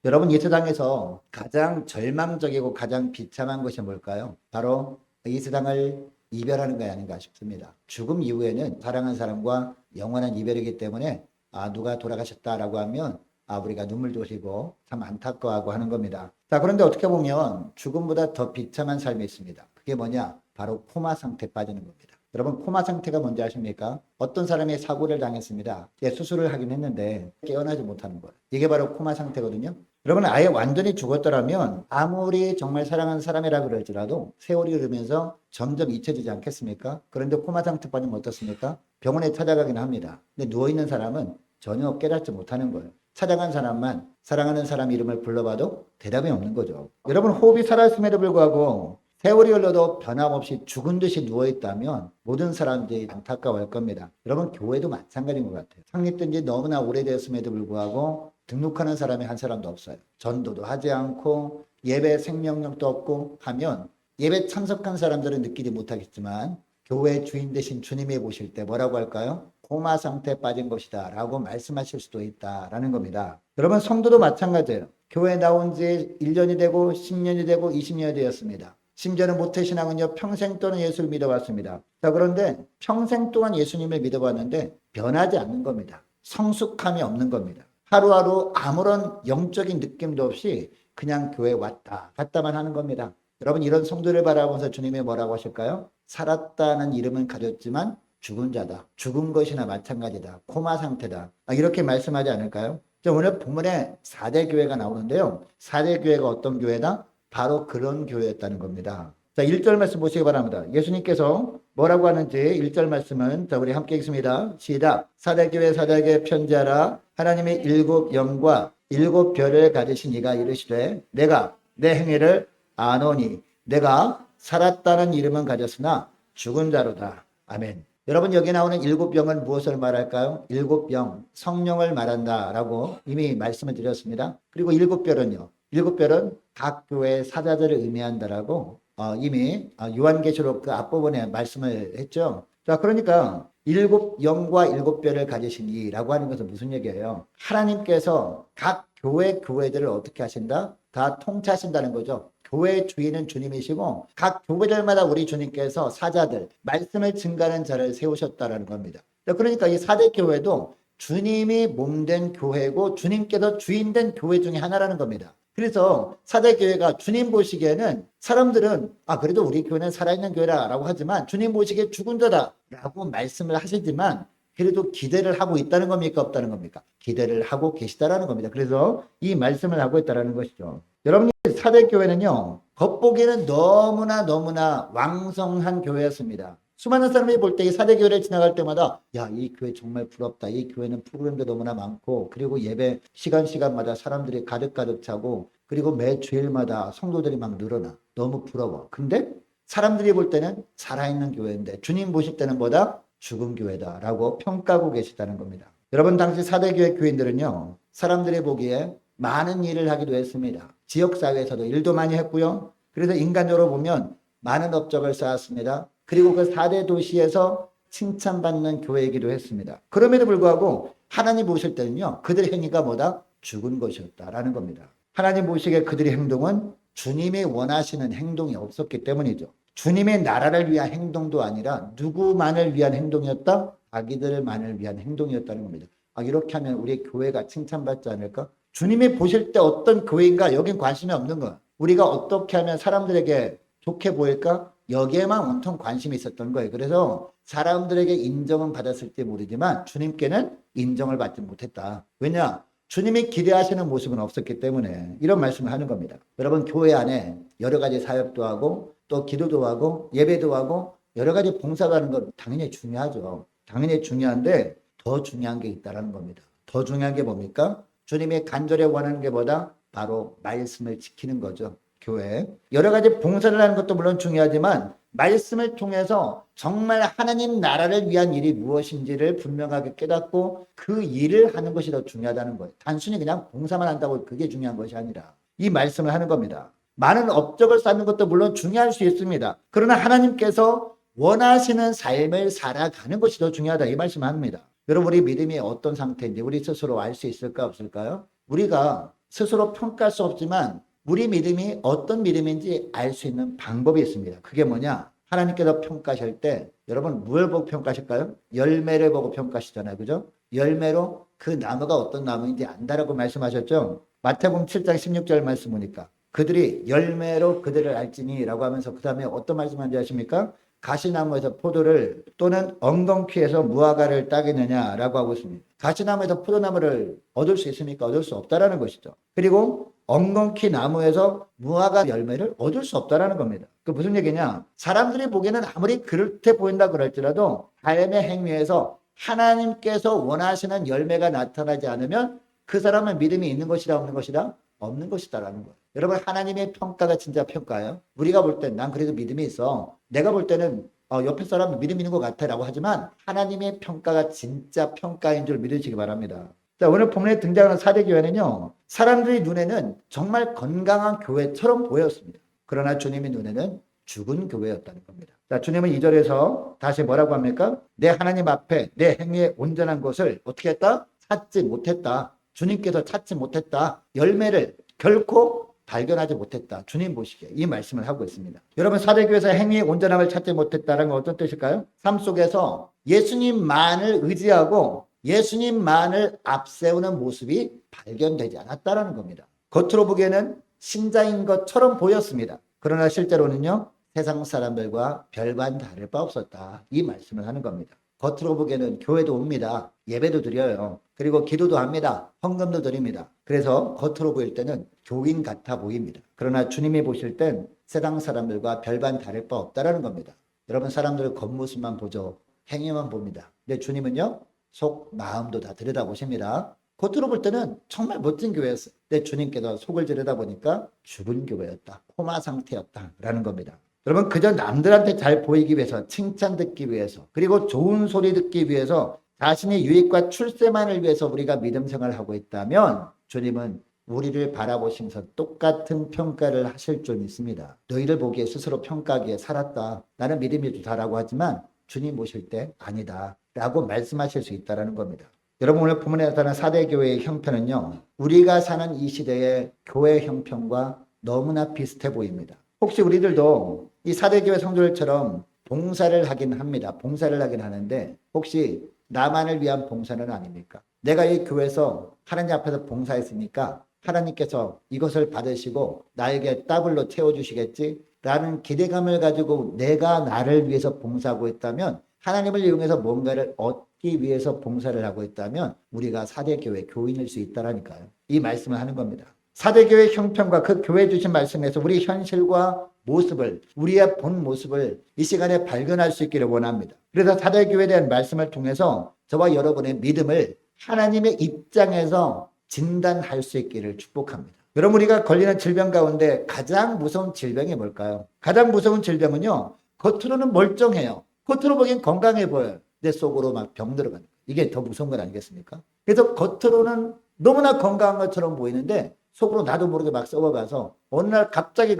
여러분, 이 세상에서 가장 절망적이고 가장 비참한 것이 뭘까요? 바로 이 세상을 이별하는 게 아닌가 싶습니다. 죽음 이후에는 사랑하는 사람과 영원한 이별이기 때문에 누가 돌아가셨다라고 하면 우리가 눈물도 흘리고 참 안타까워하고 하는 겁니다. 자, 그런데 어떻게 보면 죽음보다 더 비참한 삶이 있습니다. 그게 뭐냐? 바로 코마 상태에 빠지는 겁니다. 여러분, 코마 상태가 뭔지 아십니까? 어떤 사람이 사고를 당했습니다. 수술을 하긴 했는데 깨어나지 못하는 거예요. 이게 바로 코마 상태거든요. 여러분, 아예 완전히 죽었더라면 아무리 정말 사랑하는 사람이라 그럴지라도 세월이 흐르면서 점점 잊혀지지 않겠습니까? 그런데 코마 상태 빠지면 어떻습니까? 병원에 찾아가긴 합니다. 근데 누워있는 사람은 전혀 깨닫지 못하는 거예요. 찾아간 사람만 사랑하는 사람 이름을 불러봐도 대답이 없는 거죠. 여러분, 호흡이 살아있음에도 불구하고 세월이 흘러도 변함없이 죽은 듯이 누워있다면 모든 사람들이 안타까워할 겁니다. 여러분, 교회도 마찬가지인 것 같아요. 창립된 지 너무나 오래되었음에도 불구하고 등록하는 사람이 한 사람도 없어요. 전도도 하지 않고 예배 생명력도 없고 하면 예배 참석한 사람들은 느끼지 못하겠지만 교회 주인 되신 주님이 보실 때 뭐라고 할까요? 코마 상태에 빠진 것이다 라고 말씀하실 수도 있다라는 겁니다. 여러분, 성도도 마찬가지예요. 교회 나온 지 1년이 되고 10년이 되고 20년이 되었습니다. 심지어는 모태신앙은요, 평생 동안 예수를 믿어왔습니다. 자, 그런데 평생 동안 예수님을 믿어봤는데 변하지 않는 겁니다. 성숙함이 없는 겁니다. 하루하루 아무런 영적인 느낌도 없이 그냥 교회 왔다 갔다만 하는 겁니다. 여러분, 이런 성도를 바라보면서 주님이 뭐라고 하실까요? 살았다는 이름은 가졌지만 죽은 자다. 죽은 것이나 마찬가지다. 코마 상태다. 이렇게 말씀하지 않을까요? 오늘 본문에 4대 교회가 나오는데요. 4대 교회가 어떤 교회다? 바로 그런 교회였다는 겁니다. 자, 1절 말씀 보시기 바랍니다. 예수님께서 뭐라고 하는지 1절 말씀은 우리 함께 읽습니다. 시작. 사대교회 사대에게 편지하라. 하나님의 7 영과 7 별을 가지신 이가 이르시되 내가 내 행위를 아노니 내가 살았다는 이름은 가졌으나 죽은 자로다. 아멘. 여러분, 여기 나오는 7 병은 무엇을 말할까요? 7 병, 성령을 말한다라고 이미 말씀을 드렸습니다. 그리고 7 별은요. 7 별은 각 교회의 사자들을 의미한다라고 이미 요한계시록 그 앞부분에 말씀을 했죠. 자, 그러니까 7 영과 7 별을 가지신 이라고 하는 것은 무슨 얘기예요? 하나님께서 각 교회들을 어떻게 하신다? 다 통치하신다는 거죠. 교회 주인은 주님이시고 각 교회들마다 우리 주님께서 사자들, 말씀을 증가하는 자를 세우셨다는 겁니다. 그러니까 이 4대 교회도 주님이 몸된 교회고 주님께서 주인된 교회 중에 하나라는 겁니다. 그래서 4대 교회가 주님 보시기에는 사람들은 그래도 우리 교회는 살아있는 교회라고 하지만 주님 보시기에 죽은 자다라고 말씀을 하시지만 그래도 기대를 하고 있다는 겁니까? 없다는 겁니까? 기대를 하고 계시다라는 겁니다. 그래서 이 말씀을 하고 있다는 것이죠. 여러분, 4대 교회는요, 겉보기에는 너무나 왕성한 교회였습니다. 수많은 사람이 볼 때 이 4대 교회를 지나갈 때마다 이 교회 정말 부럽다. 이 교회는 프로그램도 너무나 많고 그리고 예배 시간마다 사람들이 가득 차고 그리고 매 주일마다 성도들이 막 늘어나. 너무 부러워. 근데 사람들이 볼 때는 살아있는 교회인데 주님 보실 때는 뭐다? 죽은 교회다라고 평가하고 계시다는 겁니다. 여러분, 당시 4대 교회 교인들은요, 사람들이 보기에 많은 일을 하기도 했습니다. 지역사회에서도 일도 많이 했고요. 그래서 인간적으로 보면 많은 업적을 쌓았습니다. 그리고 그 4대 도시에서 칭찬받는 교회이기도 했습니다. 그럼에도 불구하고 하나님 보실 때는요, 그들의 행위가 뭐다? 죽은 것이었다라는 겁니다. 하나님 보시기에 그들의 행동은 주님이 원하시는 행동이 없었기 때문이죠. 주님의 나라를 위한 행동도 아니라 누구만을 위한 행동이었다? 자기들만을 위한 행동이었다는 겁니다. 이렇게 하면 우리 교회가 칭찬받지 않을까? 주님이 보실 때 어떤 교회인가? 여긴 관심이 없는 거야. 우리가 어떻게 하면 사람들에게 좋게 보일까? 여기에만 온통 관심이 있었던 거예요. 그래서 사람들에게 인정은 받았을지 모르지만 주님께는 인정을 받지 못했다. 왜냐? 주님이 기대하시는 모습은 없었기 때문에 이런 말씀을 하는 겁니다. 여러분, 교회 안에 여러 가지 사역도 하고 또 기도도 하고 예배도 하고 여러 가지 봉사가 하는 건 당연히 중요하죠. 당연히 중요한데 더 중요한 게 있다는 겁니다. 더 중요한 게 뭡니까? 주님이 간절히 원하는 게 뭐다? 바로 말씀을 지키는 거죠. 교회. 여러 가지 봉사를 하는 것도 물론 중요하지만 말씀을 통해서 정말 하나님 나라를 위한 일이 무엇인지를 분명하게 깨닫고 그 일을 하는 것이 더 중요하다는 거예요. 단순히 그냥 봉사만 한다고 그게 중요한 것이 아니라 이 말씀을 하는 겁니다. 많은 업적을 쌓는 것도 물론 중요할 수 있습니다. 그러나 하나님께서 원하시는 삶을 살아가는 것이 더 중요하다 이 말씀을 합니다. 여러분, 우리 믿음이 어떤 상태인지 우리 스스로 알 수 있을까 없을까요? 우리가 스스로 평가할 수 없지만 우리 믿음이 어떤 믿음인지 알 수 있는 방법이 있습니다. 그게 뭐냐? 하나님께서 평가하실 때 여러분 뭘 보고 평가하실까요? 열매를 보고 평가하시잖아요. 그죠? 열매로 그 나무가 어떤 나무인지 안다라고 말씀하셨죠? 마태복음 7장 16절 말씀 보니까 그들이 열매로 그들을 알지니라고 하면서 그 다음에 어떤 말씀하는지 아십니까? 가시나무에서 포도를 또는 엉겅퀴에서 무화과를 따겠느냐라고 하고 있습니다. 가시나무에서 포도나무를 얻을 수 있습니까? 얻을 수 없다라는 것이죠. 그리고 엉겅퀴 나무에서 무화과 열매를 얻을 수 없다라는 겁니다. 그 무슨 얘기냐? 사람들이 보기에는 아무리 그렇게 보인다 그럴지라도 삶의 행위에서 하나님께서 원하시는 열매가 나타나지 않으면 그 사람은 믿음이 있는 것이다 없는 것이다? 없는 것이다라는 거예요. 여러분 하나님의 평가가 진짜 평가예요. 우리가 볼 땐 난 그래도 믿음이 있어. 내가 볼 때는 옆에 사람은 믿음 있는 것 같아 라고 하지만 하나님의 평가가 진짜 평가인 줄 믿으시기 바랍니다. 자, 오늘 본문에 등장하는 사대교회는요. 사람들의 눈에는 정말 건강한 교회처럼 보였습니다. 그러나 주님의 눈에는 죽은 교회였다는 겁니다. 자, 주님은 2절에서 다시 뭐라고 합니까? 내 하나님 앞에 내 행위에 온전한 것을 어떻게 했다? 찾지 못했다. 주님께서 찾지 못했다. 열매를 결코 발견하지 못했다. 주님 보시기에 이 말씀을 하고 있습니다. 여러분 사대교회에서 행위의 온전함을 찾지 못했다는 건 어떤 뜻일까요? 삶 속에서 예수님만을 의지하고 예수님만을 앞세우는 모습이 발견되지 않았다는 겁니다. 겉으로 보기에는 신자인 것처럼 보였습니다. 그러나 실제로는요. 세상 사람들과 별반 다를 바 없었다. 이 말씀을 하는 겁니다. 겉으로 보기에는 교회도 옵니다. 예배도 드려요. 그리고 기도도 합니다. 헌금도 드립니다. 그래서 겉으로 보일 때는 교인 같아 보입니다. 그러나 주님이 보실 땐 세상 사람들과 별반 다를 바 없다라는 겁니다. 여러분 사람들은 겉모습만 보죠. 행위만 봅니다. 근데 주님은요. 속 마음도 다 들여다보십니다. 겉으로 볼 때는 정말 멋진 교회였어요. 근데 주님께서 속을 들여다보니까 죽은 교회였다. 코마 상태였다라는 겁니다. 여러분 그저 남들한테 잘 보이기 위해서 칭찬 듣기 위해서 그리고 좋은 소리 듣기 위해서 자신의 유익과 출세만을 위해서 우리가 믿음 생활을 하고 있다면 주님은 우리를 바라보시면서 똑같은 평가를 하실 줄 믿습니다. 너희를 보기에 스스로 평가하기에 살았다. 나는 믿음이 좋다라고 하지만 주님 보실 때 아니다 라고 말씀하실 수 있다는 겁니다. 여러분 오늘 본문에 나타난 사대교회의 형편은요. 우리가 사는 이 시대의 교회 형편과 너무나 비슷해 보입니다. 혹시 우리들도 이 사대교회 성도들처럼 봉사를 하긴 합니다. 봉사를 하긴 하는데 혹시 나만을 위한 봉사는 아닙니까? 내가 이 교회에서 하나님 앞에서 봉사했으니까 하나님께서 이것을 받으시고 나에게 더블로 채워주시겠지? 라는 기대감을 가지고 내가 나를 위해서 봉사하고 있다면 하나님을 이용해서 뭔가를 얻기 위해서 봉사를 하고 있다면 우리가 사대교회 교인일 수 있다라니까요. 이 말씀을 하는 겁니다. 사대교회 형편과 그 교회 주신 말씀에서 우리 현실과 모습을 우리의 본 모습을 이 시간에 발견할 수 있기를 원합니다. 그래서 사대교회에 대한 말씀을 통해서 저와 여러분의 믿음을 하나님의 입장에서 진단할 수 있기를 축복합니다. 여러분 우리가 걸리는 질병 가운데 가장 무서운 질병이 뭘까요? 가장 무서운 질병은요. 겉으로는 멀쩡해요. 겉으로 보기엔 건강해 보여요. 내 속으로 막 병 들어가는 거예요. 이게 더 무서운 건 아니겠습니까? 그래서 겉으로는 너무나 건강한 것처럼 보이는데 속으로 나도 모르게 막 썩어가서 어느 날 갑자기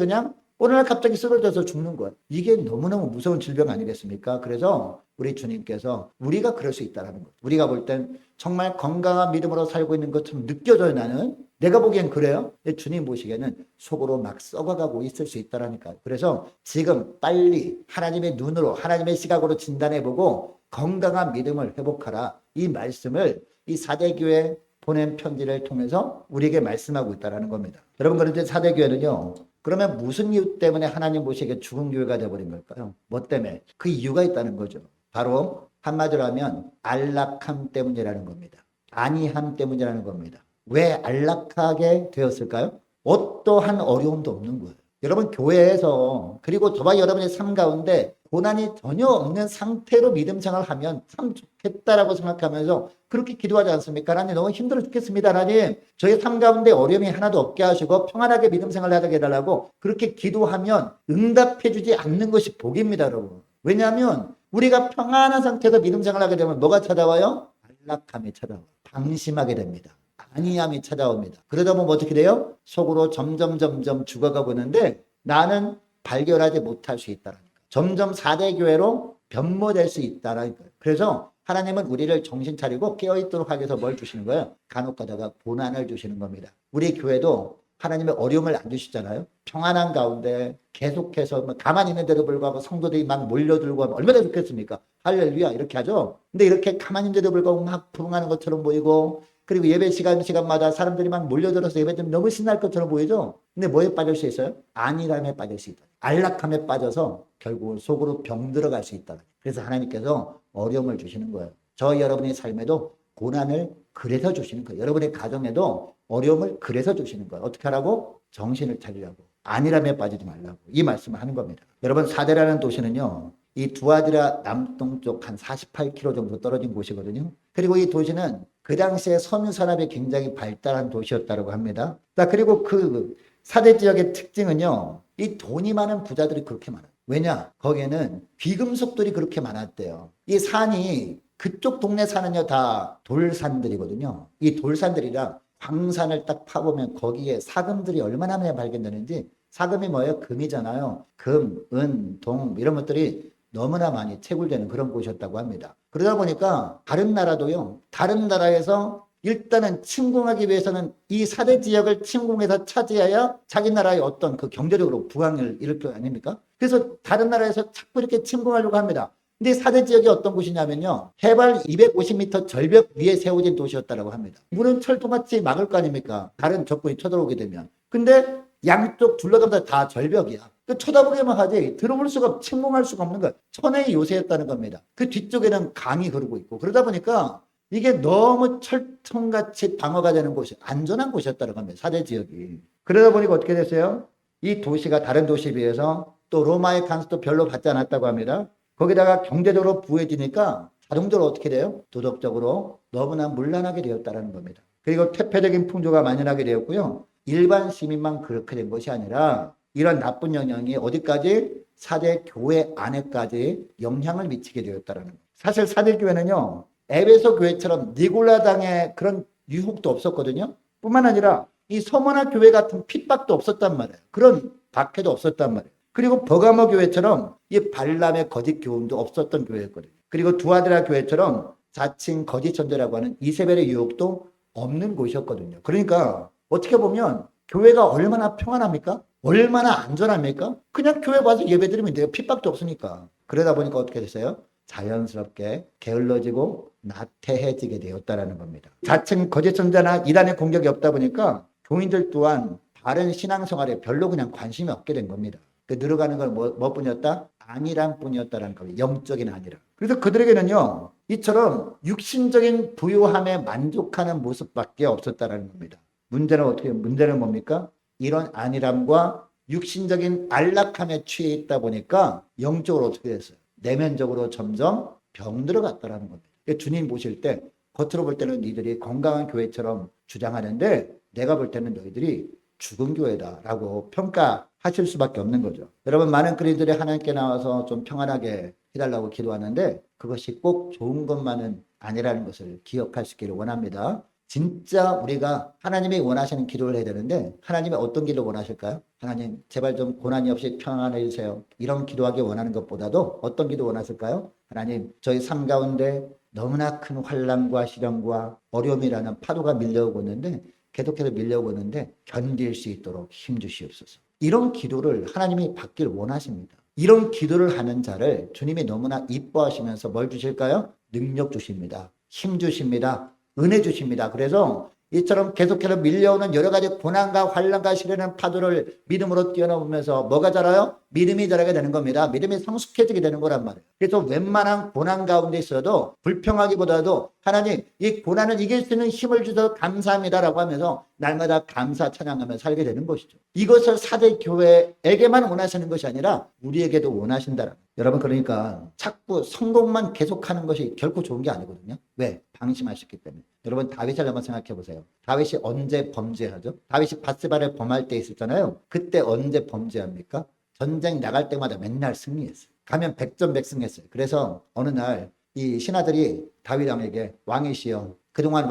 쓰러져서 죽는 거예요. 이게 너무너무 무서운 질병 아니겠습니까? 그래서 우리 주님께서 우리가 그럴 수 있다는 거예요. 우리가 볼 땐 정말 건강한 믿음으로 살고 있는 것처럼 느껴져요. 나는 내가 보기엔 그래요. 근데 주님 보시기에는 속으로 막 썩어가고 있을 수 있다라니까요. 그래서 지금 빨리 하나님의 눈으로 하나님의 시각으로 진단해보고 건강한 믿음을 회복하라. 이 말씀을 이 사대교회 보낸 편지를 통해서 우리에게 말씀하고 있다는 겁니다. 여러분 그런데 사대교회는요. 그러면 무슨 이유 때문에 하나님 보시기에 죽은 교회가 되어버린 걸까요? 뭐 때문에? 그 이유가 있다는 거죠. 바로 한마디로 하면 안락함 때문이라는 겁니다. 안이함 때문이라는 겁니다. 왜 안락하게 되었을까요? 어떠한 어려움도 없는 거예요. 여러분 교회에서 그리고 저와 여러분의 삶 가운데 고난이 전혀 없는 상태로 믿음 생활을 하면 참 좋겠다라고 생각하면서 그렇게 기도하지 않습니까? 하나님 너무 힘들어 죽겠습니다. 하나님 저의 삶 가운데 어려움이 하나도 없게 하시고 평안하게 믿음 생활을 하게 해달라고 그렇게 기도하면 응답해 주지 않는 것이 복입니다. 여러분. 왜냐하면 우리가 평안한 상태에서 믿음 생활을 하게 되면 뭐가 찾아와요? 안락함이 찾아와요. 방심하게 됩니다. 안이함이 찾아옵니다. 그러다 보면 어떻게 돼요? 속으로 점점 죽어가고 있는데 나는 발견하지 못할 수 있다는 거예요. 점점 4대 교회로 변모될 수 있다는 거예요. 그래서 하나님은 우리를 정신 차리고 깨어있도록 하기 위해서 뭘 주시는 거예요? 간혹 가다가 고난을 주시는 겁니다. 우리 교회도 하나님의 어려움을 안 주시잖아요. 평안한 가운데 계속해서 가만히 있는데도 불구하고 성도들이 막 몰려들고 하면 얼마나 좋겠습니까? 할렐루야 이렇게 하죠. 근데 이렇게 가만히 있는데도 불구하고 막 부흥하는 것처럼 보이고, 그리고 예배 시간마다 사람들이 막 몰려들어서 예배 좀 너무 신날 것처럼 보이죠. 근데 뭐에 빠질 수 있어요? 안일함에 빠질 수 있다. 안락함에 빠져서 결국은 속으로 병 들어갈 수 있다. 그래서 하나님께서 어려움을 주시는 거예요. 저희 여러분의 삶에도 고난을 그래서 주시는 거예요. 여러분의 가정에도 어려움을 그래서 주시는 거예요. 어떻게 하라고? 정신을 차리라고. 안일함에 빠지지 말라고. 이 말씀을 하는 겁니다. 여러분, 사데라는 도시는요, 이 두아디라 남동쪽 한 48km 정도 떨어진 곳이거든요. 그리고 이 도시는 그 당시에 섬유 산업이 굉장히 발달한 도시였다고 합니다. 그리고 그 사대 지역의 특징은요, 이 돈이 많은 부자들이 그렇게 많아요. 왜냐? 거기에는 귀금속들이 그렇게 많았대요. 이 산이 그쪽 동네 산은요 다 돌산들이거든요. 이 돌산들이라 광산을 딱 파보면 거기에 사금들이 얼마나 많이 발견되는지. 사금이 뭐예요? 금이잖아요. 금, 은, 동 이런 것들이 너무나 많이 채굴되는 그런 곳이었다고 합니다. 그러다 보니까 다른 나라도요, 다른 나라에서 일단은 침공하기 위해서는 이 사대 지역을 침공해서 차지해야 자기 나라의 어떤 그 경제력으로 부강을 일으킬 거 아닙니까? 그래서 다른 나라에서 자꾸 이렇게 침공하려고 합니다. 근데 사대 지역이 어떤 곳이냐면요, 해발 250m 절벽 위에 세워진 도시였다고 합니다. 물은 철도같이 막을 거 아닙니까? 다른 적군이 쳐들어오게 되면. 근데 양쪽 둘러가면서 다 절벽이야. 그 쳐다보기만 하지 들어볼 수가, 침공할 수가 없는 거야. 천혜의 요새였다는 겁니다. 그 뒤쪽에는 강이 흐르고 있고, 그러다 보니까 이게 너무 철통같이 방어가 되는 곳이, 안전한 곳이었다는 겁니다. 사대 지역이. 그러다 보니까 어떻게 됐어요? 이 도시가 다른 도시에 비해서 또 로마의 간수도 별로 받지 않았다고 합니다. 거기다가 경제적으로 부해지니까 자동적으로 어떻게 돼요? 도덕적으로 너무나 문란하게 되었다는 겁니다. 그리고 퇴폐적인 풍조가 만연하게 되었고요. 일반 시민만 그렇게 된 것이 아니라 이런 나쁜 영향이 어디까지? 사대 교회 안에까지 영향을 미치게 되었다는 거예요. 사실 사대 교회는요, 에베소 교회처럼 니골라당의 그런 유혹도 없었거든요. 뿐만 아니라 이 서머나 교회 같은 핍박도 없었단 말이에요. 그런 박해도 없었단 말이에요. 그리고 버가모 교회처럼 이 발람의 거짓 교훈도 없었던 교회였거든요. 그리고 두아드라 교회처럼 자칭 거짓 선제라고 하는 이세벨의 유혹도 없는 곳이었거든요. 그러니까 어떻게 보면 교회가 얼마나 평안합니까? 얼마나 안전합니까? 그냥 교회 와서 예배드리면 돼요. 핍박도 없으니까. 그러다 보니까 어떻게 됐어요? 자연스럽게 게을러지고 나태해지게 되었다는 겁니다. 자칭 거짓 선자나 이단의 공격이 없다 보니까 교인들 또한 바른 신앙생활에 별로 그냥 관심이 없게 된 겁니다. 그 늘어가는 건 뭐뿐이었다? 안일함 뿐이었다는 겁니다. 영적인 안일함. 그래서 그들에게는요, 이처럼 육신적인 부유함에 만족하는 모습밖에 없었다는 겁니다. 문제는 뭡니까? 이런 안일함과 육신적인 안락함에 취해 있다 보니까 영적으로 어떻게 됐어요? 내면적으로 점점 병들어 갔다는 겁니다. 주님 보실 때 겉으로 볼 때는 너희들이 건강한 교회처럼 주장하는데 내가 볼 때는 너희들이 죽은 교회다라고 평가하실 수밖에 없는 거죠. 여러분, 많은 그리스도들이 하나님께 나와서 좀 평안하게 해달라고 기도하는데 그것이 꼭 좋은 것만은 아니라는 것을 기억할 수 있기를 원합니다. 진짜 우리가 하나님이 원하시는 기도를 해야 되는데 하나님이 어떤 기도를 원하실까요? 하나님 제발 좀 고난이 없이 평안해 주세요. 이런 기도하기 원하는 것보다도 어떤 기도 원하실까요? 하나님, 저희 삶 가운데 너무나 큰 환난과 시련과 어려움이라는 파도가 밀려오고 있는데 계속해서 밀려오고 있는데 견딜 수 있도록 힘 주시옵소서. 이런 기도를 하나님이 받길 원하십니다. 이런 기도를 하는 자를 주님이 너무나 이뻐하시면서 뭘 주실까요? 능력 주십니다. 힘 주십니다. 은혜 주십니다. 그래서 이처럼 계속해서 밀려오는 여러 가지 고난과 환난과 시련의 파도를 믿음으로 뛰어넘으면서 뭐가 자라요? 믿음이 자라게 되는 겁니다. 믿음이 성숙해지게 되는 거란 말이에요. 그래서 웬만한 고난 가운데 있어도 불평하기보다도 하나님, 이 고난을 이길 수 있는 힘을 주셔서 감사합니다라고 하면서 날마다 감사 찬양하며 살게 되는 것이죠. 이것을 사대 교회에게만 원하시는 것이 아니라 우리에게도 원하신다는 거예요. 여러분, 그러니까 자꾸 성공만 계속하는 것이 결코 좋은 게 아니거든요. 왜? 방심하셨기 때문에. 여러분, 다윗을 한번 생각해 보세요. 다윗이 언제 범죄하죠? 다윗이 밧세바를 범할 때 있었잖아요. 그때 언제 범죄합니까? 전쟁 나갈 때마다 맨날 승리했어요. 가면 백전백승했어요. 그래서 어느 날 이 신하들이 다윗 왕에게, 왕이시여, 그동안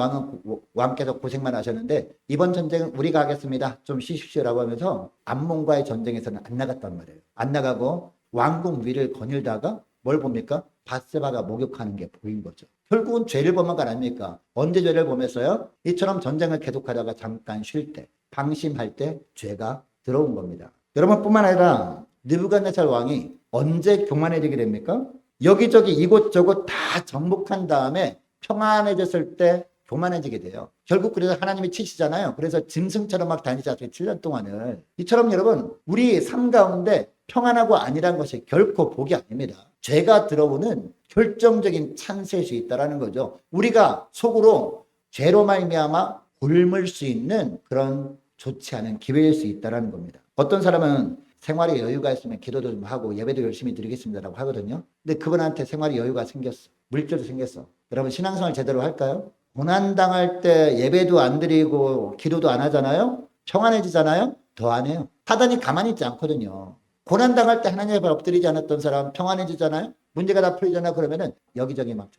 왕께서 고생만 하셨는데 이번 전쟁은 우리가 하겠습니다. 좀 쉬십시오라고 하면서 암몬과의 전쟁에서는 안 나갔단 말이에요. 안 나가고 왕궁 위를 거닐다가 뭘 봅니까? 밧세바가 목욕하는 게 보인 거죠. 결국은 죄를 범한 거 아닙니까? 언제 죄를 범했어요? 이처럼 전쟁을 계속하다가 잠깐 쉴 때, 방심할 때 죄가 들어온 겁니다. 여러분뿐만 아니라 느부갓네살 왕이 언제 교만해지게 됩니까? 여기저기 이곳저곳 다 정복한 다음에 평안해졌을 때 교만해지게 돼요. 결국 그래서 하나님이 치시잖아요. 그래서 짐승처럼 막 다니지 않습니까? 7년 동안을. 이처럼 여러분, 우리 삶 가운데 평안하고 아니란 것이 결코 복이 아닙니다. 죄가 들어오는 결정적인 찬스일 수 있다는 거죠. 우리가 속으로 죄로 말미암아 굶을 수 있는 그런 좋지 않은 기회일 수 있다는 겁니다. 어떤 사람은 생활에 여유가 있으면 기도도 좀 하고 예배도 열심히 드리겠습니다라고 하거든요. 근데 그분한테 생활에 여유가 생겼어. 물질도 생겼어. 여러분 신앙생활 제대로 할까요? 고난당할 때 예배도 안 드리고 기도도 안 하잖아요. 평안해지잖아요. 더 안 해요. 사단이 가만히 있지 않거든요. 고난당할 때 하나님 앞에 엎드리지 않았던 사람 평안해지잖아요. 문제가 다 풀리잖아요. 그러면은 여기저기 막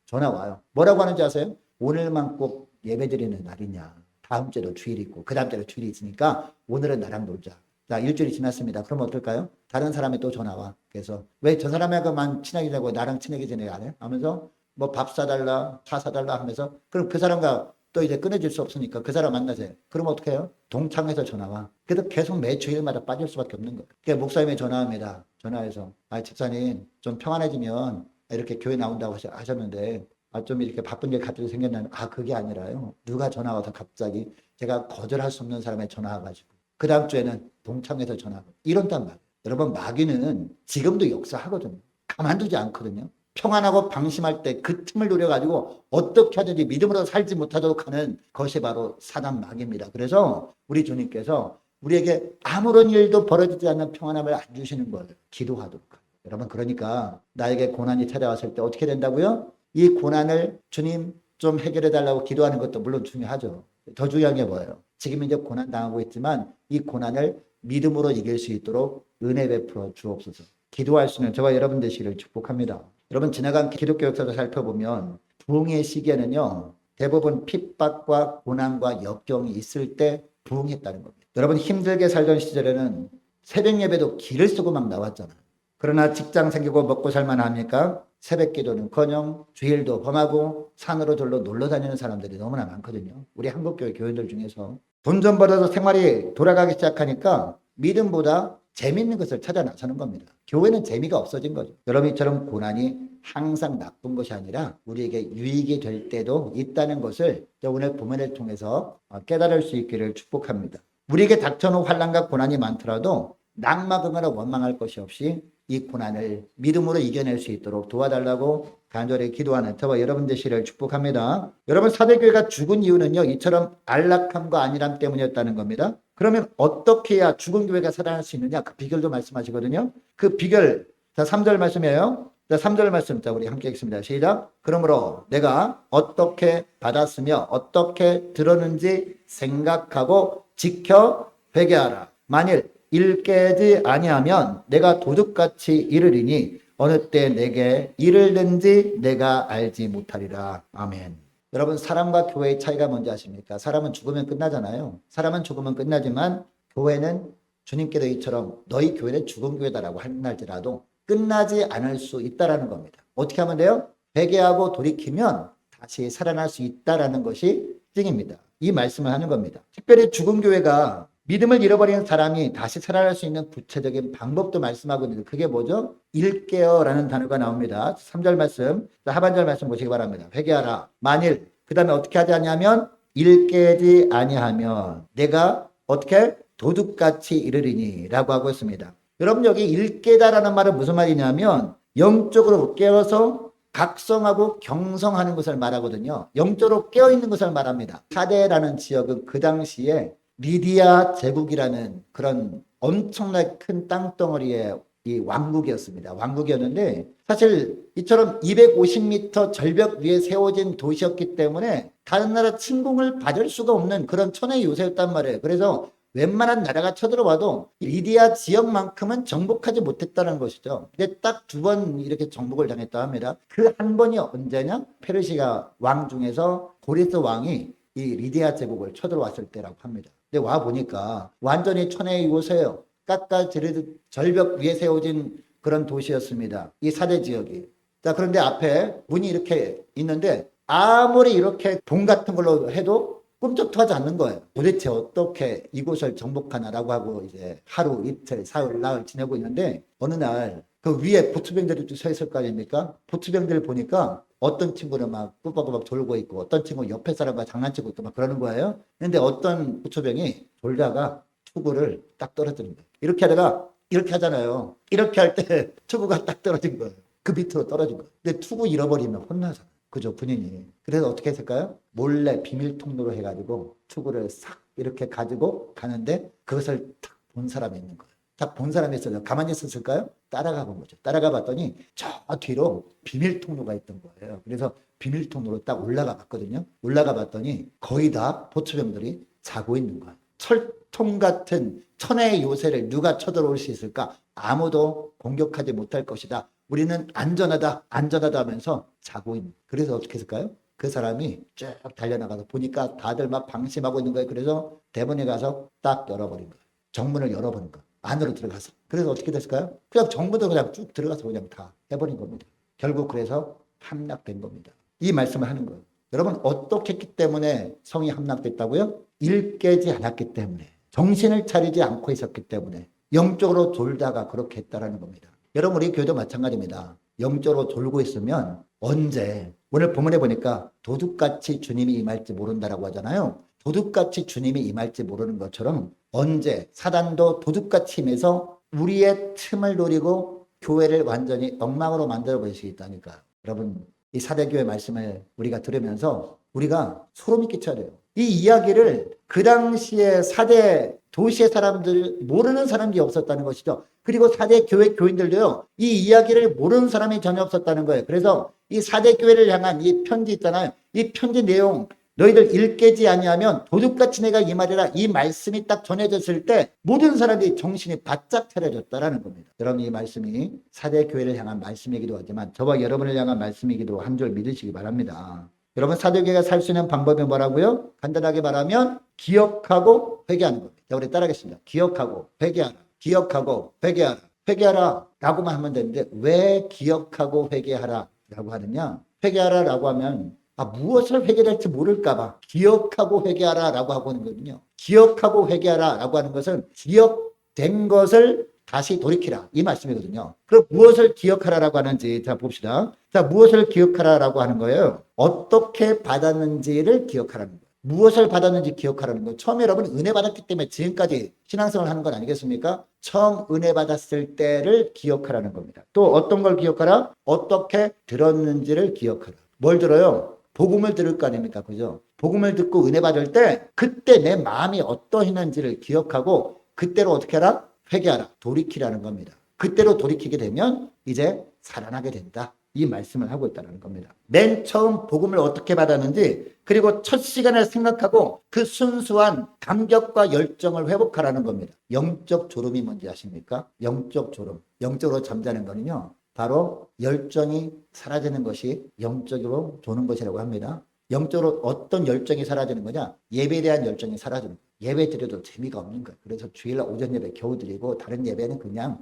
전화 와요. 뭐라고 하는지 아세요? 오늘만 꼭 예배 드리는 날이냐. 다음 주에도 주일 있고 그 다음 주에도 주일이 있으니까 오늘은 나랑 놀자. 자, 일주일이 지났습니다. 그럼 어떨까요? 다른 사람이 또 전화 와. 그래서 왜 저 사람하고만 친하게 지내고 나랑 친하게 지내야 안 해? 하면서 뭐 밥 사달라, 차 사달라 하면서 그럼 그 사람과 또 이제 끊어질 수 없으니까 그 사람 만나세요. 그럼 어떻게 해요? 동창회에서 전화 와. 그래서 계속 매 주일마다 빠질 수밖에 없는 거예요. 그러니까 목사님이 전화합니다. 전화해서 집사님 좀 평안해지면 이렇게 교회 나온다고 하셨는데 좀 이렇게 바쁜 일 갑자기 생겼나요? 그게 아니라요. 누가 전화 와서 갑자기 제가 거절할 수 없는 사람에 전화 와가지고 그 다음 주에는 동창회에서 전화하고 이런단 말이에요. 여러분 마귀는 지금도 역사하거든요. 가만두지 않거든요. 평안하고 방심할 때 그 틈을 노려가지고 어떻게 하든지 믿음으로 살지 못하도록 하는 것이 바로 사단 마귀입니다. 그래서 우리 주님께서 우리에게 아무런 일도 벌어지지 않는 평안함을 안 주시는 걸 기도하도록 합니다. 여러분 그러니까 나에게 고난이 찾아왔을 때 어떻게 된다고요? 이 고난을 주님 좀 해결해 달라고 기도하는 것도 물론 중요하죠. 더 중요한 게 뭐예요? 지금 이제 고난 당하고 있지만 이 고난을 믿음으로 이길 수 있도록 은혜 베풀어 주옵소서. 기도할 수 있는 저와 여러분 되시기를 축복합니다. 여러분 지나간 기독교 역사를 살펴보면 부흥의 시기에는요. 대부분 핍박과 고난과 역경이 있을 때 부흥했다는 겁니다. 여러분 힘들게 살던 시절에는 새벽 예배도 길을 쓰고 막 나왔잖아요. 그러나 직장 생기고 먹고 살만 합니까? 새벽 기도는커녕 주일도 범하고 산으로 절로 놀러 다니는 사람들이 너무나 많거든요. 우리 한국교회 교인들 중에서 돈 좀 벌어서 생활이 돌아가기 시작하니까 믿음보다 재밌는 것을 찾아 나서는 겁니다. 교회는 재미가 없어진 거죠. 여러분처럼 고난이 항상 나쁜 것이 아니라 우리에게 유익이 될 때도 있다는 것을 오늘 본문을 통해서 깨달을 수 있기를 축복합니다. 우리에게 닥쳐놓은 환난과 고난이 많더라도 낙마하거나 원망할 것이 없이 이 고난을 믿음으로 이겨낼 수 있도록 도와달라고 간절히 기도하는 저와 여러분 되시기를 축복합니다. 여러분 사대교회가 죽은 이유는요. 이처럼 안락함과 안일함 때문이었다는 겁니다. 그러면 어떻게 해야 죽은 교회가 살아날 수 있느냐? 그 비결도 말씀하시거든요. 그 비결, 자 3절 말씀이에요. 자 3절 말씀, 자 우리 함께 읽습니다. 시작. 그러므로 내가 어떻게 받았으며 어떻게 들었는지 생각하고 지켜 회개하라. 만일 일 깨지 아니하면 내가 도둑같이 이르리니 어느 때 내게 이르는지 내가 알지 못하리라. 아멘. 여러분 사람과 교회의 차이가 뭔지 아십니까? 사람은 죽으면 끝나잖아요. 사람은 죽으면 끝나지만 교회는 주님께서 이처럼 너희 교회는 죽은 교회다라고 할지라도 끝나지 않을 수 있다라는 겁니다. 어떻게 하면 돼요? 회개하고 돌이키면 다시 살아날 수 있다라는 것이 특징입니다. 이 말씀을 하는 겁니다. 특별히 죽은 교회가 믿음을 잃어버리는 사람이 다시 살아날 수 있는 구체적인 방법도 말씀하고 있는데 그게 뭐죠? 일깨어라는 단어가 나옵니다. 3절 말씀, 하반절 말씀 보시기 바랍니다. 회개하라. 만일 그 다음에 어떻게 하지 아니하면 일깨지 아니하면 내가 어떻게 도둑같이 이르리니 라고 하고 있습니다. 여러분 여기 일깨다라는 말은 무슨 말이냐면 영적으로 깨어서 각성하고 경성하는 것을 말하거든요. 영적으로 깨어있는 것을 말합니다. 사대라는 지역은 그 당시에 리디아 제국이라는 그런 엄청나게 큰 땅덩어리의 이 왕국이었습니다. 왕국이었는데 사실 이처럼 250m 절벽 위에 세워진 도시였기 때문에 다른 나라 침공을 받을 수가 없는 그런 천의 요새였단 말이에요. 그래서 웬만한 나라가 쳐들어와도 리디아 지역만큼은 정복하지 못했다는 것이죠. 근데 딱 2번 이렇게 정복을 당했다 합니다. 그 한 번이 언제냐? 페르시아 왕 중에서 고리스 왕이 이 리디아 제국을 쳐들어왔을 때라고 합니다. 근데 와 보니까 완전히 천의 요새예요. 깎아지르듯 절벽 위에 세워진 그런 도시였습니다. 이 사대 지역이. 자, 그런데 앞에 문이 이렇게 있는데 아무리 이렇게 돈 같은 걸로 해도 꿈쩍도 하지 않는 거예요. 도대체 어떻게 이곳을 정복하나라고 하고 이제 하루, 이틀, 사흘, 나흘 지내고 있는데 어느 날 그 위에 보트병들이 서 있을 거 아닙니까? 보트병들을 보니까 어떤 친구는 막 꾸벅꾸벅 졸고 있고 어떤 친구는 옆에 사람과 장난치고 있고 막 그러는 거예요. 근데 어떤 보트병이 졸다가 투구를 딱 떨어뜨린 거예요. 이렇게 하다가 이렇게 하잖아요. 이렇게 할 때 투구가 딱 떨어진 거예요. 그 밑으로 떨어진 거예요. 근데 투구 잃어버리면 혼나잖아요. 그죠, 군인이. 그래서 어떻게 했을까요? 몰래 비밀 통로로 해가지고 투구를 싹 이렇게 가지고 가는데 그것을 딱 본 사람이 있는 거예요. 딱 본 사람이 있어요. 가만히 있었을까요? 따라가 본 거죠. 따라가 봤더니 저 뒤로 비밀 통로가 있던 거예요. 그래서 비밀 통로로 딱 올라가 봤거든요. 올라가 봤더니 거의 다 보트병들이 자고 있는 거예요. 철통 같은 천혜의 요새를 누가 쳐들어올 수 있을까? 아무도 공격하지 못할 것이다. 우리는 안전하다, 안전하다 하면서 자고 있는. 그래서 어떻게 했을까요? 그 사람이 쭉 달려나가서 보니까 다들 막 방심하고 있는 거예요. 그래서 대문에 가서 딱 열어버린 거예요. 정문을 열어버린 거예요. 안으로 들어가서. 그래서 어떻게 됐을까요? 그냥 정문으로 그냥 쭉 들어가서 그냥 다 해버린 겁니다. 결국 그래서 함락된 겁니다. 이 말씀을 하는 거예요. 여러분 어떻게 했기 때문에 성이 함락됐다고요? 일 깨지 않았기 때문에, 정신을 차리지 않고 있었기 때문에, 영적으로 졸다가 그렇게 했다라는 겁니다. 여러분 우리 교회도 마찬가지입니다. 영적으로 졸고 있으면 언제, 오늘 본문에 보니까 도둑같이 주님이 임할지 모른다라고 하잖아요. 도둑같이 주님이 임할지 모르는 것처럼 언제 사단도 도둑같이 임해서 우리의 틈을 노리고 교회를 완전히 엉망으로 만들어 버릴 수 있다니까요. 여러분 이 사대교회 말씀을 우리가 들으면서 우리가 소름이 끼쳐야 돼요. 이 이야기를 그 당시에 사대 도시의 사람들 모르는 사람이 없었다는 것이죠. 그리고 사대 교회 교인들도요. 이 이야기를 모르는 사람이 전혀 없었다는 거예요. 그래서 이 사대 교회를 향한 이 편지 있잖아요. 이 편지 내용 너희들 일깨지 아니하면 도둑같이 내가 임하리라 이 말씀이 딱 전해졌을 때 모든 사람들이 정신이 바짝 차려졌다라는 겁니다. 여러분 이 말씀이 사대 교회를 향한 말씀이기도 하지만 저와 여러분을 향한 말씀이기도 한 줄 믿으시기 바랍니다. 여러분 사대교회가 살 수 있는 방법이 뭐라고요? 간단하게 말하면 기억하고 회개하는 겁니다. 자, 우리 따라하겠습니다. 기억하고 회개하라. 기억하고 회개하라. 회개하라 라고만 하면 되는데 왜 기억하고 회개하라 라고 하느냐? 회개하라 라고 하면 무엇을 회개할지 모를까봐 기억하고 회개하라 라고 하고 있는 거거든요. 기억하고 회개하라 라고 하는 것은 기억된 것을 다시 돌이키라 이 말씀이거든요. 그럼 무엇을 기억하라라고 하는지 자 봅시다. 자 무엇을 기억하라라고 하는 거예요? 어떻게 받았는지를 기억하라는 거예요. 무엇을 받았는지 기억하라는 거예요. 처음에 여러분 은혜 받았기 때문에 지금까지 신앙생활을 하는 건 아니겠습니까? 처음 은혜 받았을 때를 기억하라는 겁니다. 또 어떤 걸 기억하라? 어떻게 들었는지를 기억하라. 뭘 들어요? 복음을 들을 거 아닙니까? 그죠? 복음을 듣고 은혜 받을 때 그때 내 마음이 어떠했는지를 기억하고 그때로 어떻게 하라? 회개하라. 돌이키라는 겁니다. 그때로 돌이키게 되면 이제 살아나게 된다. 이 말씀을 하고 있다는 겁니다. 맨 처음 복음을 어떻게 받았는지 그리고 첫 시간을 생각하고 그 순수한 감격과 열정을 회복하라는 겁니다. 영적 졸음이 뭔지 아십니까? 영적 졸음. 영적으로 잠자는 거는요. 바로 열정이 사라지는 것이 영적으로 조는 것이라고 합니다. 영적으로 어떤 열정이 사라지는 거냐? 예배에 대한 열정이 사라지는 거예요. 예배 드려도 재미가 없는 거예요. 그래서 주일날 오전 예배 겨우 드리고 다른 예배는 그냥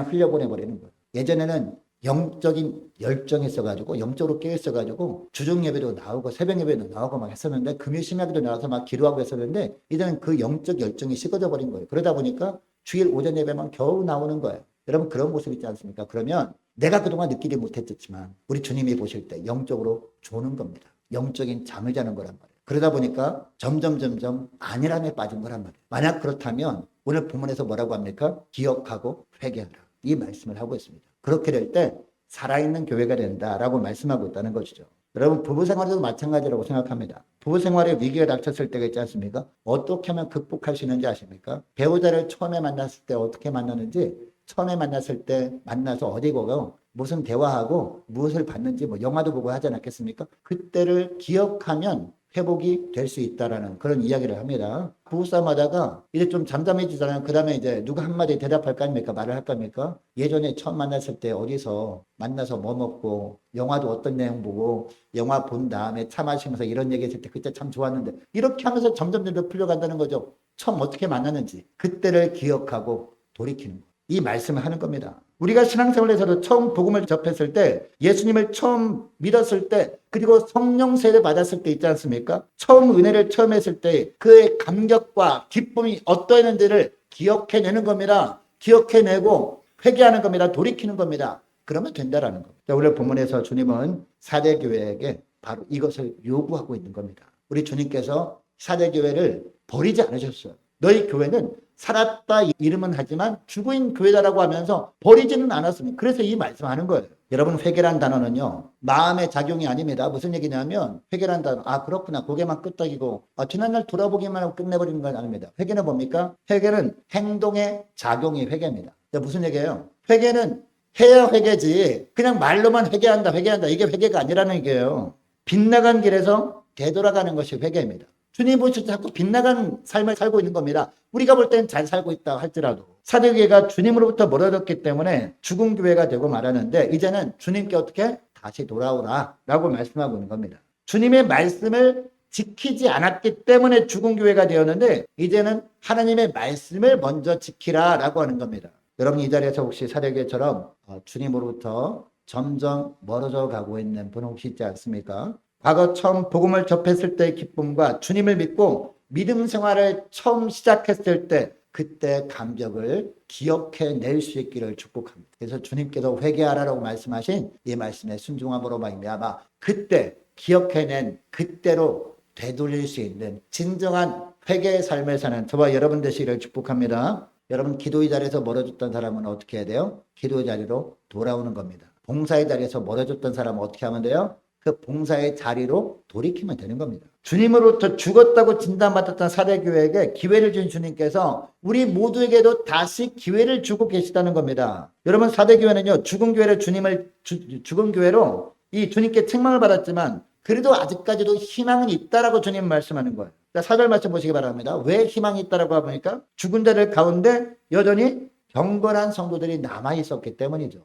흘려보내버리는 거예요. 예전에는 영적인 열정이 있어가지고 영적으로 깨어 있어가지고 주중 예배도 나오고 새벽 예배도 나오고 막 했었는데 금요 심야기도 나와서 막 기도하고 했었는데 이제는 그 영적 열정이 식어져 버린 거예요. 그러다 보니까 주일 오전 예배만 겨우 나오는 거예요. 여러분 그런 모습 있지 않습니까? 그러면 내가 그동안 느끼지 못했지만 우리 주님이 보실 때 영적으로 조는 겁니다. 영적인 잠을 자는 거란 말이에요. 그러다 보니까 점점 안일함에 빠진 거란 말이에요. 만약 그렇다면 오늘 본문에서 뭐라고 합니까? 기억하고 회개하라. 이 말씀을 하고 있습니다. 그렇게 될 때 살아있는 교회가 된다라고 말씀하고 있다는 것이죠. 여러분 부부 생활에도 마찬가지라고 생각합니다. 부부 생활에 위기가 닥쳤을 때가 있지 않습니까? 어떻게 하면 극복할 수 있는지 아십니까? 배우자를 처음에 만났을 때 어떻게 만나는지 처음에 만났을 때 만나서 어디 보고 무슨 대화하고 무엇을 봤는지 뭐 영화도 보고 하지 않았겠습니까? 그때를 기억하면 회복이 될 수 있다라는 그런 이야기를 합니다. 부부싸움 하다가 이제 좀 잠잠해지잖아요. 그 다음에 이제 누가 한마디 대답할 거 아닙니까? 말을 할 겁니까? 예전에 처음 만났을 때 어디서 만나서 뭐 먹고 영화도 어떤 내용 보고 영화 본 다음에 차 마시면서 이런 얘기 했을 때 그때 참 좋았는데 이렇게 하면서 점점 풀려간다는 거죠. 처음 어떻게 만났는지 그때를 기억하고 돌이키는 거. 이 말씀을 하는 겁니다. 우리가 신앙생활에서도 처음 복음을 접했을 때, 예수님을 처음 믿었을 때, 그리고 성령 세례 받았을 때 있지 않습니까? 처음 은혜를 처음 했을 때 그의 감격과 기쁨이 어떠했는지를 기억해내는 겁니다. 기억해내고 회개하는 겁니다. 돌이키는 겁니다. 그러면 된다라는 겁니다. 오늘 본문에서 주님은 사대교회에게 바로 이것을 요구하고 있는 겁니다. 우리 주님께서 사대교회를 버리지 않으셨어요. 너희 교회는 살았다 이름은 하지만 죽은 교회다라고 하면서 버리지는 않았습니다. 그래서 이 말씀하는 거예요. 여러분, 회개란 단어는요, 마음의 작용이 아닙니다. 무슨 얘기냐면 회개란 단어, 그렇구나, 고개만 끄덕이고 지난날 돌아보기만 하고 끝내버리는 건 아닙니다. 회개는 뭡니까? 회개는 행동의 작용이 회개입니다. 무슨 얘기예요? 회개는 해야 회개지 그냥 말로만 회개한다 이게 회개가 아니라는 얘기예요. 빗나간 길에서 되돌아가는 것이 회개입니다. 주님 보실 때 자꾸 빗나간 삶을 살고 있는 겁니다. 우리가 볼 때는 잘 살고 있다 할지라도 사대교회가 주님으로부터 멀어졌기 때문에 죽은 교회가 되고 말하는데, 이제는 주님께 어떻게 다시 돌아오라 라고 말씀하고 있는 겁니다. 주님의 말씀을 지키지 않았기 때문에 죽은 교회가 되었는데, 이제는 하나님의 말씀을 먼저 지키라 라고 하는 겁니다. 여러분, 이 자리에서 혹시 사대교회처럼 주님으로부터 점점 멀어져 가고 있는 분 혹시 있지 않습니까? 과거 처음 복음을 접했을 때의 기쁨과 주님을 믿고 믿음 생활을 처음 시작했을 때 그때 감격을 기억해낼 수 있기를 축복합니다. 그래서 주님께서 회개하라고 말씀하신 이 말씀에 순종함으로 말미암아 그때 기억해낸 그때로 되돌릴 수 있는 진정한 회개의 삶을 사는 저와 여러분 되시기를 축복합니다. 여러분, 기도의 자리에서 멀어졌던 사람은 어떻게 해야 돼요? 기도의 자리로 돌아오는 겁니다. 봉사의 자리에서 멀어졌던 사람은 어떻게 하면 돼요? 그 봉사의 자리로 돌이키면 되는 겁니다. 주님으로부터 죽었다고 진단받았던 사대교회에게 기회를 준 주님께서 우리 모두에게도 다시 기회를 주고 계시다는 겁니다. 여러분, 사대교회는요, 죽은 교회를 죽은 교회로 이 주님께 책망을 받았지만 그래도 아직까지도 희망은 있다라고 주님 말씀하는 거예요. 4절 말씀 보시기 바랍니다. 왜 희망이 있다라고 하니까 죽은 자들 가운데 여전히 경건한 성도들이 남아 있었기 때문이죠.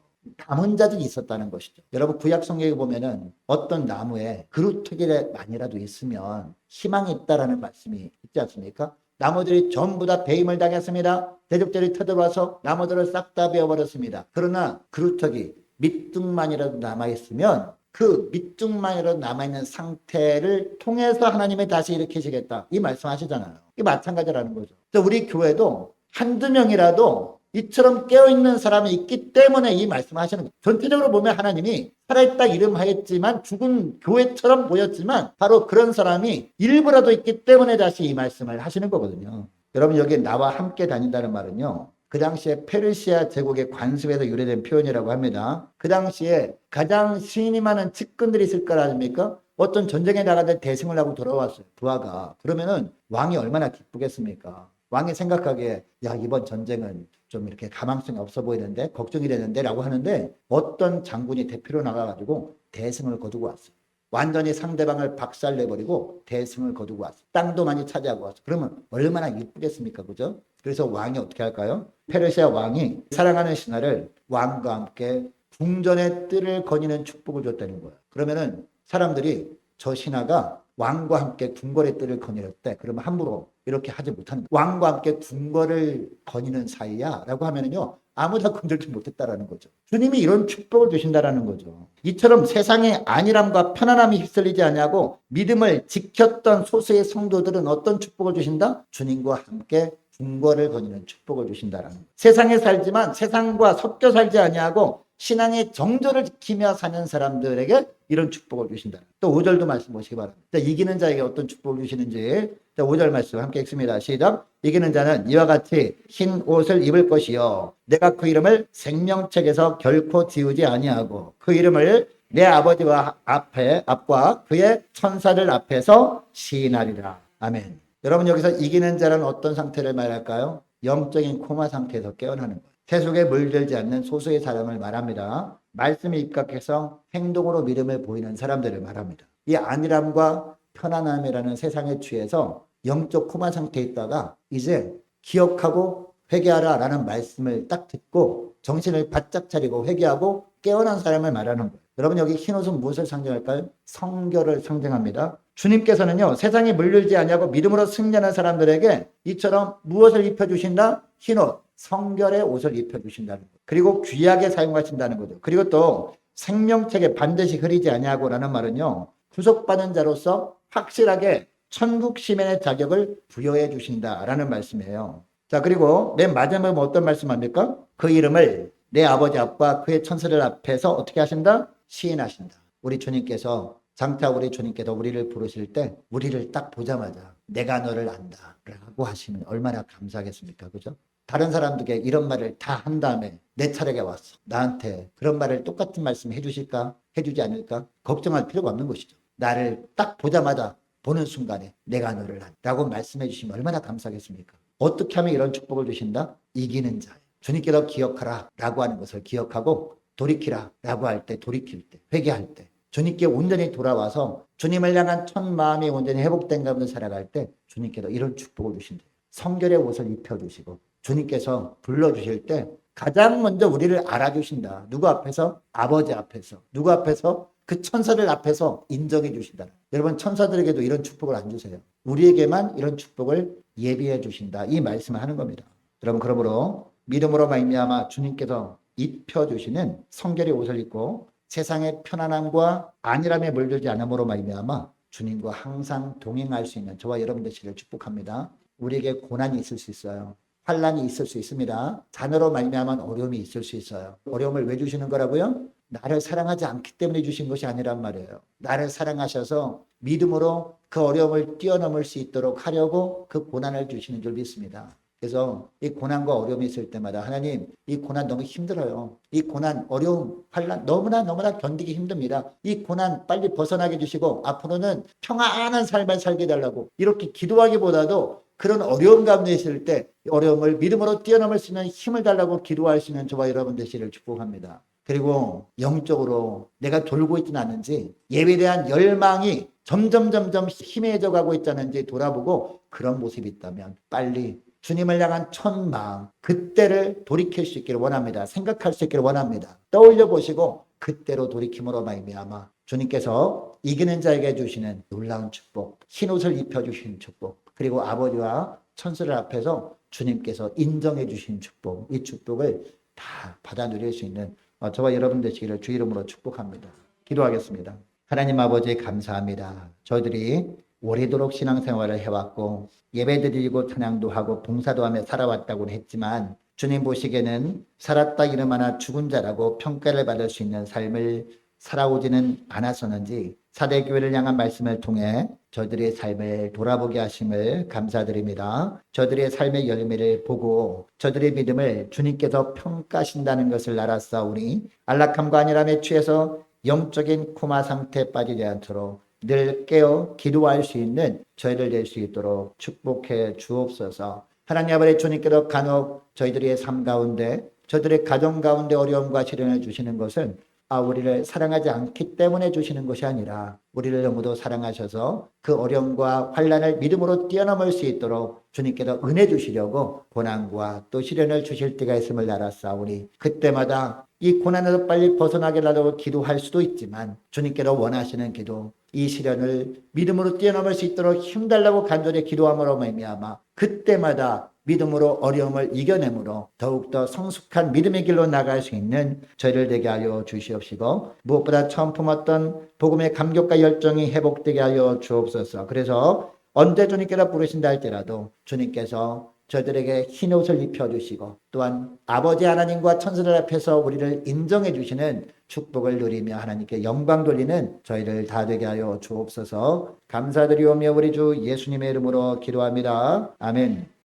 남은 자들이 있었다는 것이죠. 여러분, 구약 성경에 보면은 어떤 나무에 그루터기만이라도 있으면 희망이 있다라는 말씀이 있지 않습니까? 나무들이 전부 다 배임을 당했습니다. 대적들이 터들어와서 나무들을 싹 다 베어버렸습니다. 그러나 그루터기 밑둥만이라도 남아있으면 그 밑둥만이라도 남아있는 상태를 통해서 하나님이 다시 일으키시겠다, 이 말씀하시잖아요. 이게 마찬가지라는 거죠. 우리 교회도 한두 명이라도 이처럼 깨어있는 사람이 있기 때문에 이 말씀하시는 거예요. 전체적으로 보면 하나님이 살아있다 이름하였지만 죽은 교회처럼 보였지만 바로 그런 사람이 일부라도 있기 때문에 다시 이 말씀을 하시는 거거든요. 여러분, 여기 나와 함께 다닌다는 말은요, 그 당시에 페르시아 제국의 관습에서 유래된 표현이라고 합니다. 그 당시에 가장 신이 많은 측근들이 있을 거 아닙니까? 어떤 전쟁에 나가는데 대승을 하고 돌아왔어요, 부하가. 그러면은 왕이 얼마나 기쁘겠습니까? 왕이 생각하기에 이번 전쟁은 좀 이렇게 가망성이 없어 보이는데 걱정이 되는데 라고 하는데, 어떤 장군이 대표로 나가가지고 대승을 거두고 왔어요. 완전히 상대방을 박살내버리고 대승을 거두고 왔어요. 땅도 많이 차지하고 왔어요. 그러면 얼마나 이쁘겠습니까? 그죠? 그래서 왕이 어떻게 할까요? 페르시아 왕이 사랑하는 신하를 왕과 함께 궁전의 뜰을 거니는 축복을 줬다는 거예요. 그러면은 사람들이 저 신하가 왕과 함께 궁궐의 뜰을 거닐었대. 그러면 함부로 이렇게 하지 못하는 거예요. 왕과 함께 궁궐을 거니는 사이야 라고 하면은요, 아무나 건들지 못했다라는 거죠. 주님이 이런 축복을 주신다라는 거죠. 이처럼 세상의 안일함과 편안함이 휩쓸리지 않냐고 믿음을 지켰던 소수의 성도들은 어떤 축복을 주신다? 주님과 함께 궁궐을 거니는 축복을 주신다라는 거예요. 세상에 살지만 세상과 섞여 살지 아니하고 신앙의 정절을 지키며 사는 사람들에게 이런 축복을 주신다. 또 5절도 말씀 보시기 바랍니다. 이기는 자에게 어떤 축복을 주시는지 5절 말씀 함께 읽습니다. 시작. 이기는 자는 이와 같이 흰 옷을 입을 것이요 내가 그 이름을 생명책에서 결코 지우지 아니하고 그 이름을 내 아버지와 앞과 그의 천사들 앞에서 시인하리라. 아멘. 여러분, 여기서 이기는 자는 어떤 상태를 말할까요? 영적인 코마 상태에서 깨어나는 거예요. 세속에 물들지 않는 소수의 사람을 말합니다. 말씀에 입각해서 행동으로 믿음을 보이는 사람들을 말합니다. 이 안일함과 편안함이라는 세상에 취해서 영적 코마 상태에 있다가 이제 기억하고 회개하라 라는 말씀을 딱 듣고 정신을 바짝 차리고 회개하고 깨어난 사람을 말하는 거예요. 여러분, 여기 흰옷은 무엇을 상징할까요? 성결을 상징합니다. 주님께서는요, 세상에 물들지 않냐고 믿음으로 승리하는 사람들에게 이처럼 무엇을 입혀주신다? 흰옷, 성결의 옷을 입혀주신다는 것. 그리고 귀하게 사용하신다는 거죠. 그리고 또 생명책에 반드시 흐리지 아니하고라는 말은요. 구속받은 자로서 확실하게 천국 시민의 자격을 부여해 주신다라는 말씀이에요. 자, 그리고 맨 마지막에 어떤 말씀합니까? 그 이름을 내 아버지 앞과 그의 천사들 앞에서 어떻게 하신다? 시인하신다. 우리 주님께서 장차 우리 주님께서 우리를 부르실 때 우리를 딱 보자마자 내가 너를 안다 라고 하시면 얼마나 감사하겠습니까? 그죠? 다른 사람들에게 이런 말을 다 한 다음에 내 차례가 왔어. 나한테 그런 말을 똑같은 말씀 해주실까? 해주지 않을까? 걱정할 필요가 없는 것이죠. 나를 딱 보자마자 보는 순간에 내가 너를 안다 라고 말씀해 주시면 얼마나 감사하겠습니까? 어떻게 하면 이런 축복을 주신다? 이기는 자. 주님께서 기억하라 라고 하는 것을 기억하고 돌이키라 라고 할 때 돌이킬 때 회개할 때 주님께 온전히 돌아와서 주님을 향한 첫 마음이 온전히 회복된 가운데 살아갈 때 주님께서 이런 축복을 주신대요. 성결의 옷을 입혀주시고 주님께서 불러주실 때 가장 먼저 우리를 알아주신다. 누구 앞에서? 아버지 앞에서. 누구 앞에서? 그 천사들 앞에서 인정해 주신다. 여러분 천사들에게도 이런 축복을 안 주세요. 우리에게만 이런 축복을 예비해 주신다. 이 말씀을 하는 겁니다. 여러분 그러므로 믿음으로 말미암아 주님께서 입혀주시는 성결의 옷을 입고 세상의 편안함과 안일함에 물들지 않음으로 말미암아 주님과 항상 동행할 수 있는 저와 여러분 되시기를 축복합니다. 우리에게 고난이 있을 수 있어요. 환란이 있을 수 있습니다. 자녀로 말미암은 어려움이 있을 수 있어요. 어려움을 왜 주시는 거라고요? 나를 사랑하지 않기 때문에 주신 것이 아니란 말이에요. 나를 사랑하셔서 믿음으로 그 어려움을 뛰어넘을 수 있도록 하려고 그 고난을 주시는 줄 믿습니다. 그래서 이 고난과 어려움이 있을 때마다 하나님 이 고난 너무 힘들어요. 이 고난, 어려움, 환난 너무나 견디기 힘듭니다. 이 고난 빨리 벗어나게 해주시고 앞으로는 평안한 삶을 살게 해달라고 이렇게 기도하기보다도 그런 어려움 가운데 있을 때 어려움을 믿음으로 뛰어넘을 수 있는 힘을 달라고 기도할 수 있는 저와 여러분 되시기를 축복합니다. 그리고 영적으로 내가 돌고 있지는 않은지 예배에 대한 열망이 점점 희미해져 가고 있다는지 돌아보고 그런 모습이 있다면 빨리 주님을 향한 첫 마음 그때를 돌이킬 수 있기를 원합니다. 생각할 수 있기를 원합니다. 떠올려 보시고 그때로 돌이킴으로 말미암아 주님께서 이기는 자에게 주시는 놀라운 축복, 흰옷을 입혀주신 축복, 그리고 아버지와 천사들 앞에서 주님께서 인정해 주신 축복, 이 축복을 다 받아 누릴 수 있는 저와 여러분 되시기를 주 이름으로 축복합니다. 기도하겠습니다. 하나님 아버지 감사합니다. 저희들이 오래도록 신앙생활을 해왔고 예배드리고 찬양도 하고 봉사도 하며 살아왔다고는 했지만 주님 보시기에는 살았다 이름하나 죽은 자라고 평가를 받을 수 있는 삶을 살아오지는 않았었는지 사대교회를 향한 말씀을 통해 저들의 삶을 돌아보게 하심을 감사드립니다. 저들의 삶의 열매를 보고 저들의 믿음을 주님께서 평가하신다는 것을 알았사오니 안락함과 안일함에 취해서 영적인 코마 상태에 빠지지 않도록 늘 깨어 기도할 수 있는 저희들 될 수 있도록 축복해 주옵소서. 하나님 아버지 주님께서 간혹 저희들의 삶 가운데 저들의 가정 가운데 어려움과 시련을 주시는 것은 우리를 사랑하지 않기 때문에 주시는 것이 아니라 우리를 너무도 사랑하셔서 그 어려움과 환난을 믿음으로 뛰어넘을 수 있도록 주님께서 은혜 주시려고 고난과 또 시련을 주실 때가 있음을 알았사오니 그때마다 이 고난에서 빨리 벗어나게 하려고 기도할 수도 있지만 주님께서 원하시는 기도 이 시련을 믿음으로 뛰어넘을 수 있도록 힘달라고 간절히 기도함으로 말미암아 그때마다 믿음으로 어려움을 이겨내므로 더욱더 성숙한 믿음의 길로 나갈 수 있는 저희를 되게 하여 주시옵시고 무엇보다 처음 품었던 복음의 감격과 열정이 회복되게 하여 주옵소서. 그래서 언제 주님께서 부르신다 할지라도 주님께서 저들에게 흰 옷을 입혀주시고 또한 아버지 하나님과 천사들 앞에서 우리를 인정해 주시는 축복을 누리며 하나님께 영광 돌리는 저희를 다 되게 하여 주옵소서. 감사드리오며 우리 주 예수님의 이름으로 기도합니다. 아멘.